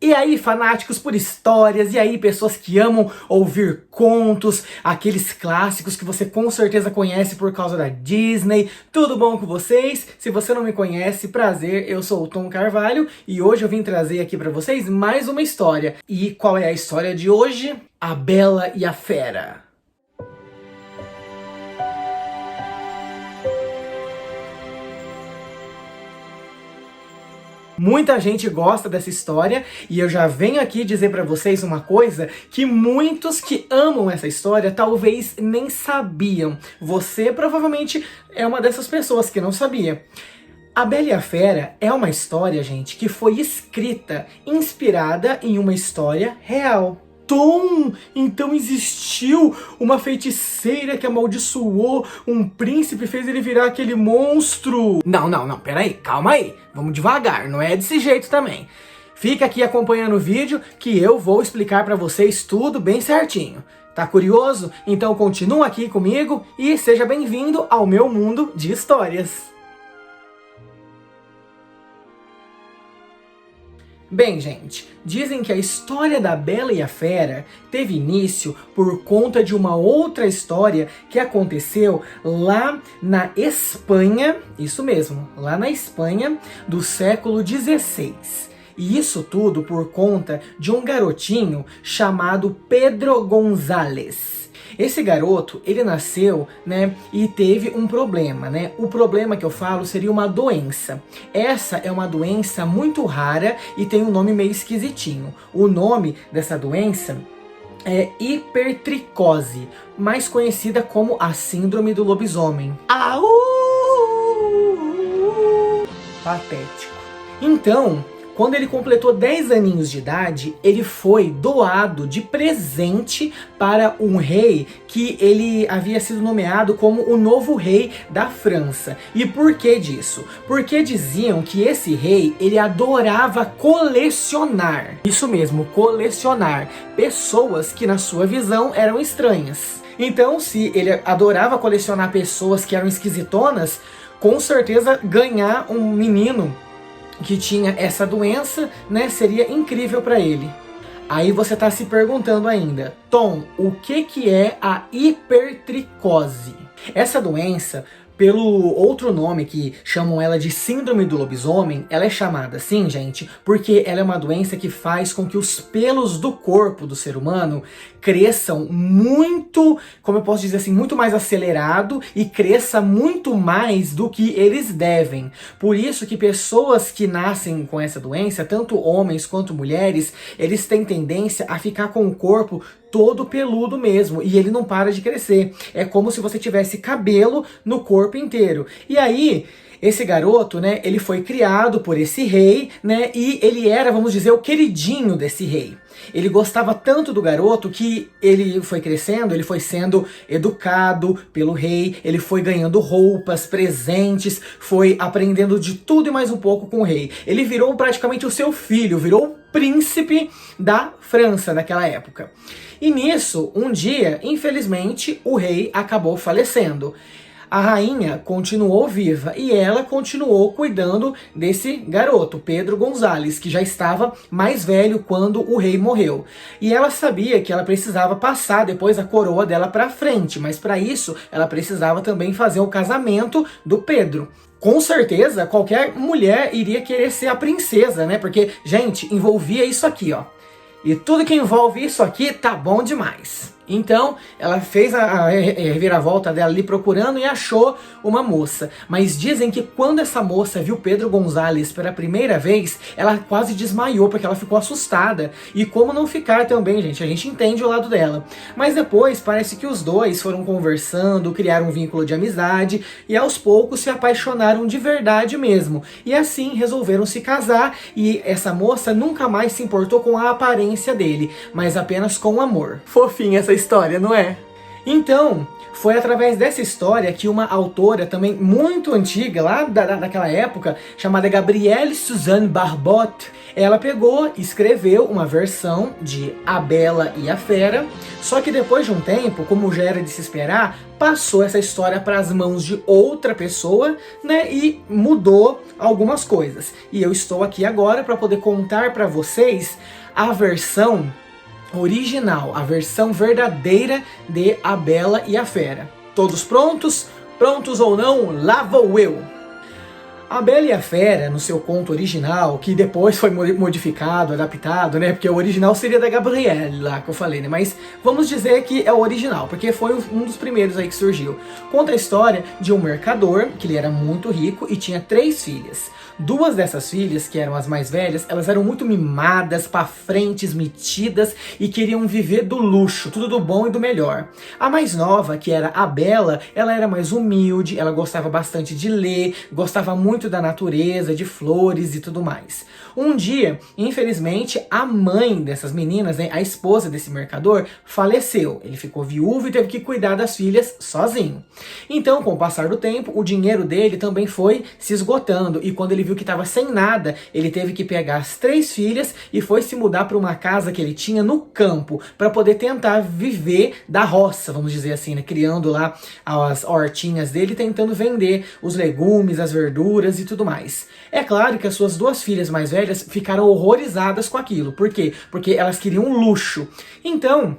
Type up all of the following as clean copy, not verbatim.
E aí, fanáticos por histórias, e aí, pessoas que amam ouvir contos, aqueles clássicos que você com certeza conhece por causa da Disney. Tudo bom com vocês? Se você não me conhece, prazer, eu sou o Tom Carvalho e hoje eu vim trazer aqui pra vocês mais uma história. E qual é a história de hoje? A Bela e a Fera. Muita gente gosta dessa história e eu já venho aqui dizer pra vocês uma coisa que muitos que amam essa história talvez nem sabiam. Você provavelmente é uma dessas pessoas que não sabia. A Bela e a Fera é uma história, gente, que foi escrita, inspirada em uma história real. Tom, então existiu uma feiticeira que amaldiçoou um príncipe e fez ele virar aquele monstro. Não, peraí, calma aí, vamos devagar, não é desse jeito também. Fica aqui acompanhando o vídeo que eu vou explicar pra vocês tudo bem certinho. Tá curioso? Então continua aqui comigo e seja bem-vindo ao meu mundo de histórias. Bem, gente, dizem que a história da Bela e a Fera teve início por conta de uma outra história que aconteceu lá na Espanha, isso mesmo, lá na Espanha do século XVI. E isso tudo por conta de um garotinho chamado Pedro González. Esse garoto, ele nasceu, né, e teve um problema, né? O problema que eu falo seria uma doença. Essa é uma doença muito rara e tem um nome meio esquisitinho. O nome dessa doença é hipertricose, mais conhecida como a síndrome do lobisomem. Au! Patético. Então, quando ele completou 10 aninhos de idade, ele foi doado de presente para um rei que ele havia sido nomeado como o novo rei da França. E por que disso? Porque diziam que esse rei, ele adorava colecionar. Isso mesmo, colecionar pessoas que na sua visão eram estranhas. Então, se ele adorava colecionar pessoas que eram esquisitonas, com certeza ganhar um menino que tinha essa doença, né, seria incrível para ele. Aí você tá se perguntando ainda, Tom, o que é a hipertricose? Essa doença, pelo outro nome que chamam ela de síndrome do lobisomem, ela é chamada assim, gente, porque ela é uma doença que faz com que os pelos do corpo do ser humano cresçam muito, como eu posso dizer assim, muito mais acelerado e cresça muito mais do que eles devem. Por isso que pessoas que nascem com essa doença, tanto homens quanto mulheres, eles têm tendência a ficar com o corpo todo peludo mesmo, e ele não para de crescer. É como se você tivesse cabelo no corpo inteiro. E aí, esse garoto, né, ele foi criado por esse rei, né, e ele era, vamos dizer, o queridinho desse rei. Ele gostava tanto do garoto que ele foi crescendo, ele foi sendo educado pelo rei, ele foi ganhando roupas, presentes, foi aprendendo de tudo e mais um pouco com o rei. Ele virou praticamente o seu filho, virou o príncipe da França naquela época. E nisso, um dia, infelizmente, o rei acabou falecendo. A rainha continuou viva e ela continuou cuidando desse garoto, Pedro González, que já estava mais velho quando o rei morreu. E ela sabia que ela precisava passar depois a coroa dela para frente, mas para isso ela precisava também fazer o casamento do Pedro. Com certeza, qualquer mulher iria querer ser a princesa, né? Porque, gente, envolvia isso aqui, ó. E tudo que envolve isso aqui tá bom demais. Então, ela fez a reviravolta dela ali procurando e achou uma moça. Mas dizem que quando essa moça viu Pedro González pela primeira vez, ela quase desmaiou, porque ela ficou assustada. E como não ficar também, gente? A gente entende o lado dela. Mas depois, parece que os dois foram conversando, criaram um vínculo de amizade, e aos poucos se apaixonaram de verdade mesmo. E assim resolveram se casar, e essa moça nunca mais se importou com a aparência dele, mas apenas com o amor. Fofinha essa história, não é? Então, foi através dessa história que uma autora também muito antiga, lá daquela época, chamada Gabrielle Suzanne Barbot, Ela pegou, escreveu uma versão de A Bela e a Fera, só que depois de um tempo, como já era de se esperar, passou essa história para as mãos de outra pessoa, né, e mudou algumas coisas. E eu estou aqui agora para poder contar para vocês a versão original, a versão verdadeira de A Bela e a Fera. Todos prontos? Prontos ou não, lá vou eu! A Bela e a Fera, no seu conto original, que depois foi modificado, adaptado, né? Porque o original seria da Gabrielle, lá que eu falei, né? Mas vamos dizer que é o original, porque foi um dos primeiros aí que surgiu. Conta a história de um mercador, que ele era muito rico e tinha 3 filhas. 2 dessas filhas, que eram as mais velhas, elas eram muito mimadas, pra frente, metidas e queriam viver do luxo, tudo do bom e do melhor. A mais nova, que era a Bela, ela era mais humilde, ela gostava bastante de ler, gostava muito da natureza, de flores e tudo mais. Um dia, infelizmente, a mãe dessas meninas, né, a esposa desse mercador, faleceu. Ele ficou viúvo e teve que cuidar das filhas sozinho. Então, com o passar do tempo, o dinheiro dele também foi se esgotando. E quando ele viu que estava sem nada, ele teve que pegar as 3 filhas e foi se mudar para uma casa que ele tinha no campo, para poder tentar viver da roça, vamos dizer assim, né, criando lá as hortinhas dele, tentando vender os legumes, as verduras e tudo mais. É claro que as suas 2 filhas mais velhas ficaram horrorizadas com aquilo. Por quê? Porque elas queriam um luxo. Então,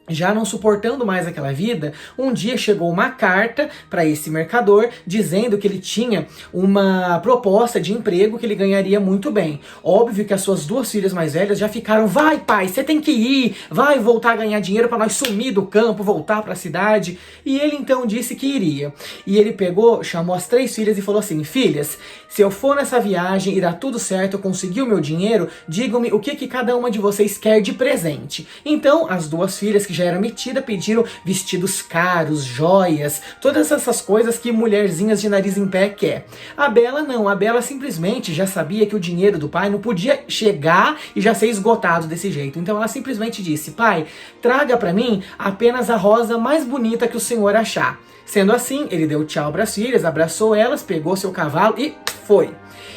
já não suportando mais aquela vida, um dia chegou uma carta para esse mercador dizendo que ele tinha uma proposta de emprego que ele ganharia muito bem. Óbvio que as suas 2 filhas mais velhas já ficaram: vai pai, você tem que ir, vai voltar a ganhar dinheiro para nós sumir do campo, voltar para a cidade. E ele então disse que iria. E ele pegou, chamou as 3 filhas e falou assim: filhas, se eu for nessa viagem e dar tudo certo, eu conseguir o meu dinheiro, digam-me o que cada uma de vocês quer de presente. Então as 2 filhas que já era metida pediram vestidos caros, joias, todas essas coisas que mulherzinhas de nariz em pé quer. A Bela não, a Bela simplesmente já sabia que o dinheiro do pai não podia chegar e já ser esgotado desse jeito. Então ela simplesmente disse: pai, traga para mim apenas a rosa mais bonita que o senhor achar. Sendo assim, ele deu tchau para as filhas, abraçou elas, pegou seu cavalo e foi.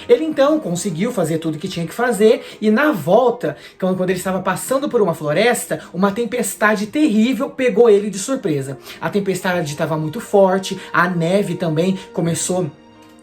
Ele então conseguiu fazer tudo o que tinha que fazer e na volta, quando ele estava passando por uma floresta, uma tempestade terrível pegou ele de surpresa. A tempestade estava muito forte, a neve também começou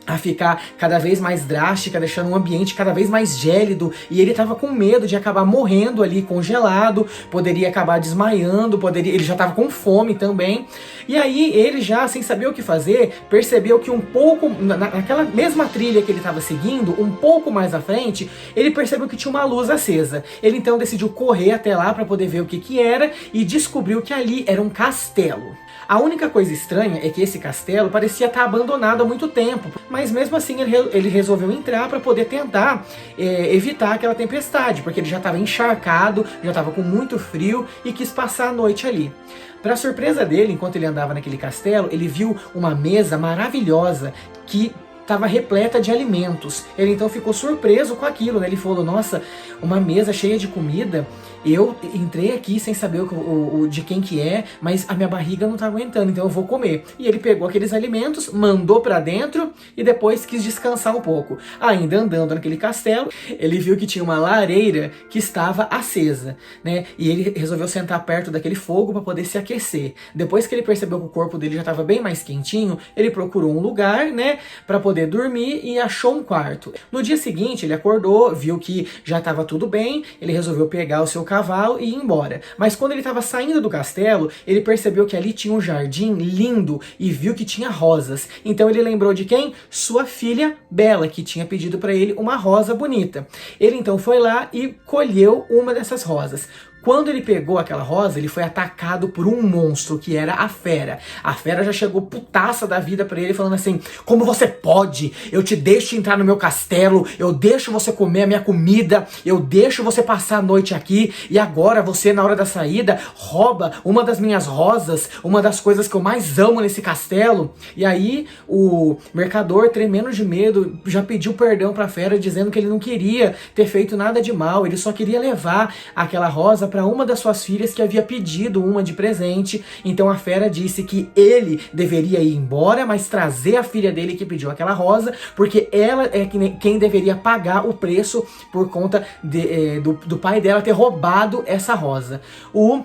a ficar cada vez mais drástica, deixando um ambiente cada vez mais gélido, e ele estava com medo de acabar morrendo ali congelado, poderia acabar desmaiando, ele já estava com fome também. E aí ele já, sem saber o que fazer, percebeu que um pouco, naquela mesma trilha que ele estava seguindo, um pouco mais à frente, ele percebeu que tinha uma luz acesa. Ele então decidiu correr até lá para poder ver o que era e descobriu que ali era um castelo. A única coisa estranha é que esse castelo parecia estar abandonado há muito tempo, mas mesmo assim ele resolveu entrar para poder tentar evitar aquela tempestade, porque ele já estava encharcado, já estava com muito frio e quis passar a noite ali. Para surpresa dele, enquanto ele andava naquele castelo, ele viu uma mesa maravilhosa que estava repleta de alimentos. Ele então ficou surpreso com aquilo, né? Ele falou: nossa, uma mesa cheia de comida. Eu entrei aqui sem saber de quem que é, mas a minha barriga não tá aguentando, então eu vou comer. E ele pegou aqueles alimentos, mandou pra dentro e depois quis descansar um pouco. Ainda andando naquele castelo, ele viu que tinha uma lareira que estava acesa, né? E ele resolveu sentar perto daquele fogo para poder se aquecer. Depois que ele percebeu que o corpo dele já estava bem mais quentinho, ele procurou um lugar, né, para poder dormir e achou um quarto. No dia seguinte, ele acordou, viu que já estava tudo bem, ele resolveu pegar o seu cavalo e ir embora. Mas quando ele estava saindo do castelo, ele percebeu que ali tinha um jardim lindo e viu que tinha rosas. Então ele lembrou de quem? Sua filha Bela, que tinha pedido para ele uma rosa bonita. Ele então foi lá e colheu uma dessas rosas. Quando ele pegou aquela rosa, ele foi atacado por um monstro, que era a Fera. A Fera já chegou putaça da vida pra ele, falando assim: como você pode? Eu te deixo entrar no meu castelo, eu deixo você comer a minha comida, eu deixo você passar a noite aqui, e agora você, na hora da saída, rouba uma das minhas rosas, uma das coisas que eu mais amo nesse castelo. E aí, o mercador, tremendo de medo, já pediu perdão pra Fera, dizendo que ele não queria ter feito nada de mal, ele só queria levar aquela rosa para uma das suas filhas que havia pedido uma de presente. Então a fera disse que ele deveria ir embora, mas trazer a filha dele que pediu aquela rosa, porque ela é quem deveria pagar o preço por conta do pai dela ter roubado essa rosa. O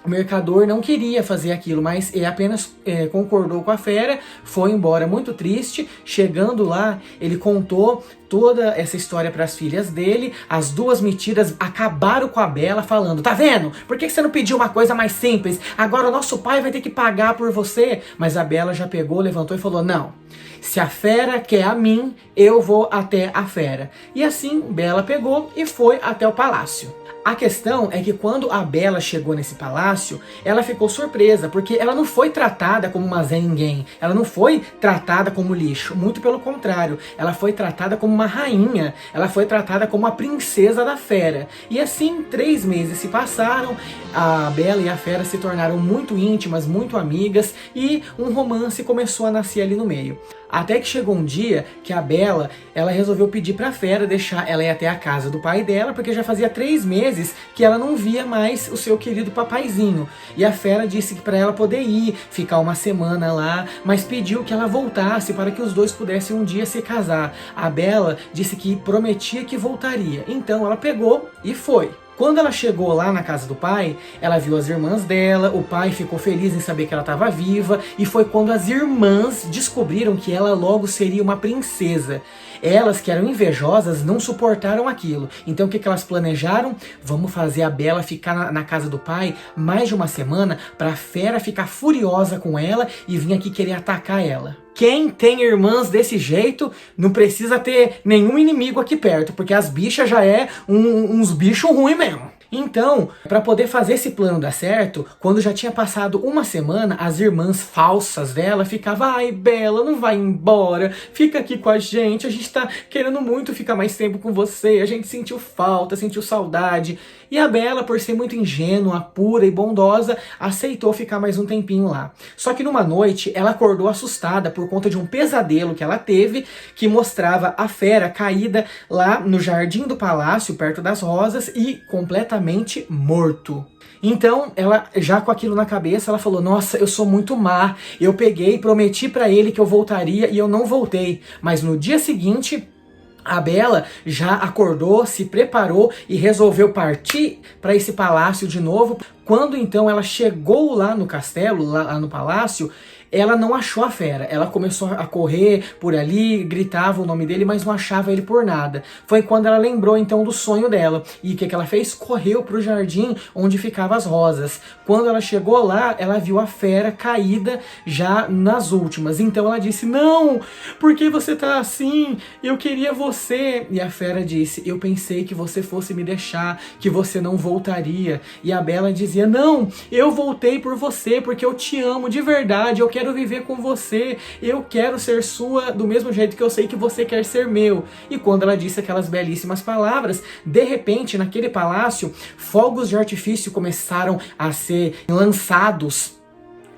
mercador não queria fazer aquilo, mas ele apenas concordou com a fera, foi embora muito triste. Chegando lá, ele contou toda essa história para as filhas dele. As duas metidas acabaram com a Bela, falando: tá vendo? Por que você não pediu uma coisa mais simples? Agora o nosso pai vai ter que pagar por você. Mas a Bela já pegou, levantou e falou: não, se a fera quer a mim, eu vou até a fera. E assim, Bela pegou e foi até o palácio. A questão é que quando a Bela chegou nesse palácio, ela ficou surpresa, porque ela não foi tratada como uma Zé Ninguém, ela não foi tratada como lixo, muito pelo contrário, ela foi tratada como uma rainha, ela foi tratada como a princesa da fera. E assim, 3 meses se passaram, a Bela e a fera se tornaram muito íntimas, muito amigas, e um romance começou a nascer ali no meio. Até que chegou um dia que a Bela, ela resolveu pedir pra fera deixar ela ir até a casa do pai dela, porque já fazia 3 meses que ela não via mais o seu querido papaizinho. E a fera disse que para ela poder ir, ficar uma semana lá, mas pediu que ela voltasse para que os dois pudessem um dia se casar. A Bela disse que prometia que voltaria, então ela pegou e foi. Quando ela chegou lá na casa do pai, ela viu as irmãs dela, o pai ficou feliz em saber que ela estava viva, e foi quando as irmãs descobriram que ela logo seria uma princesa. Elas, que eram invejosas, não suportaram aquilo. Então o que elas planejaram? Vamos fazer a Bela ficar na casa do pai mais de uma semana, para a fera ficar furiosa com ela e vir aqui querer atacar ela. Quem tem irmãs desse jeito não precisa ter nenhum inimigo aqui perto, porque as bichas já é uns bichos ruins mesmo. Então, para poder fazer esse plano dar certo, quando já tinha passado uma semana, as irmãs falsas dela ficavam: ai, Bela, não vai embora, fica aqui com a gente tá querendo muito ficar mais tempo com você, a gente sentiu falta, sentiu saudade. E a Bela, por ser muito ingênua, pura e bondosa, aceitou ficar mais um tempinho lá. Só que numa noite, ela acordou assustada por conta de um pesadelo que ela teve, que mostrava a fera caída lá no jardim do palácio, perto das rosas, e completamente morto. Então, ela, já com aquilo na cabeça, ela falou: nossa, eu sou muito má, eu peguei e prometi pra ele que eu voltaria e eu não voltei. Mas no dia seguinte, a Bela já acordou, se preparou e resolveu partir para esse palácio de novo. Quando então ela chegou lá no castelo, lá no palácio, ela não achou a fera. Ela começou a correr por ali, gritava o nome dele, mas não achava ele por nada. Foi quando ela lembrou então do sonho dela. E o que ela fez? Correu para o jardim onde ficavam as rosas. Quando ela chegou lá, ela viu a fera caída já nas últimas. Então ela disse: não, por que você tá assim? Eu queria você. E a fera disse: eu pensei que você fosse me deixar, que você não voltaria. E a Bela dizia: não, eu voltei por você, porque eu te amo de verdade, eu quero viver com você, eu quero ser sua do mesmo jeito que eu sei que você quer ser meu. E quando ela disse aquelas belíssimas palavras, de repente, naquele palácio, fogos de artifício começaram a ser lançados,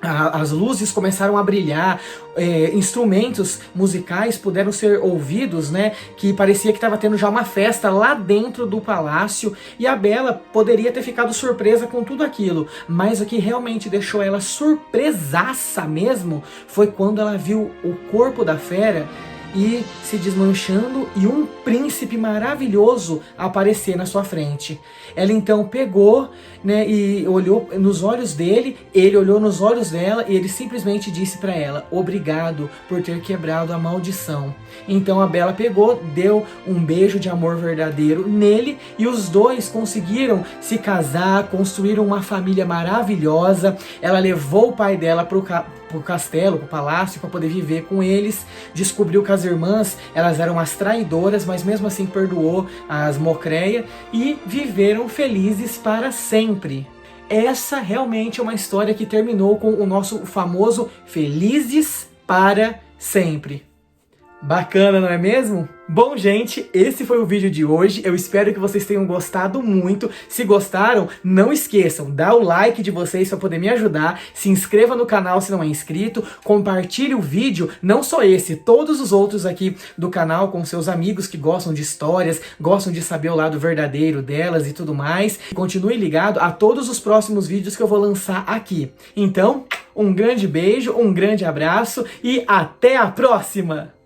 as luzes começaram a brilhar, instrumentos musicais puderam ser ouvidos, né, que parecia que estava tendo já uma festa lá dentro do palácio. E a Bela poderia ter ficado surpresa com tudo aquilo, mas o que realmente deixou ela surpresaça mesmo foi quando ela viu o corpo da fera e se desmanchando e um príncipe maravilhoso aparecer na sua frente. Ela então pegou, né, e olhou nos olhos dele, ele olhou nos olhos dela e ele simplesmente disse para ela: obrigado por ter quebrado a maldição. Então a Bela pegou, deu um beijo de amor verdadeiro nele e os dois conseguiram se casar, construíram uma família maravilhosa. Ela levou o pai dela pro castelo, pro palácio, para poder viver com eles. Descobriu que as irmãs, elas eram as traidoras, mas mesmo assim perdoou as Mocreia e viveram felizes para sempre. Essa realmente é uma história que terminou com o nosso famoso Felizes para Sempre. Bacana, não é mesmo? Bom, gente, esse foi o vídeo de hoje. Eu espero que vocês tenham gostado muito. Se gostaram, não esqueçam, dá o like de vocês para poder me ajudar. Se inscreva no canal se não é inscrito. Compartilhe o vídeo, não só esse, todos os outros aqui do canal com seus amigos que gostam de histórias, gostam de saber o lado verdadeiro delas e tudo mais. Continue ligado a todos os próximos vídeos que eu vou lançar aqui. Então, um grande beijo, um grande abraço e até a próxima!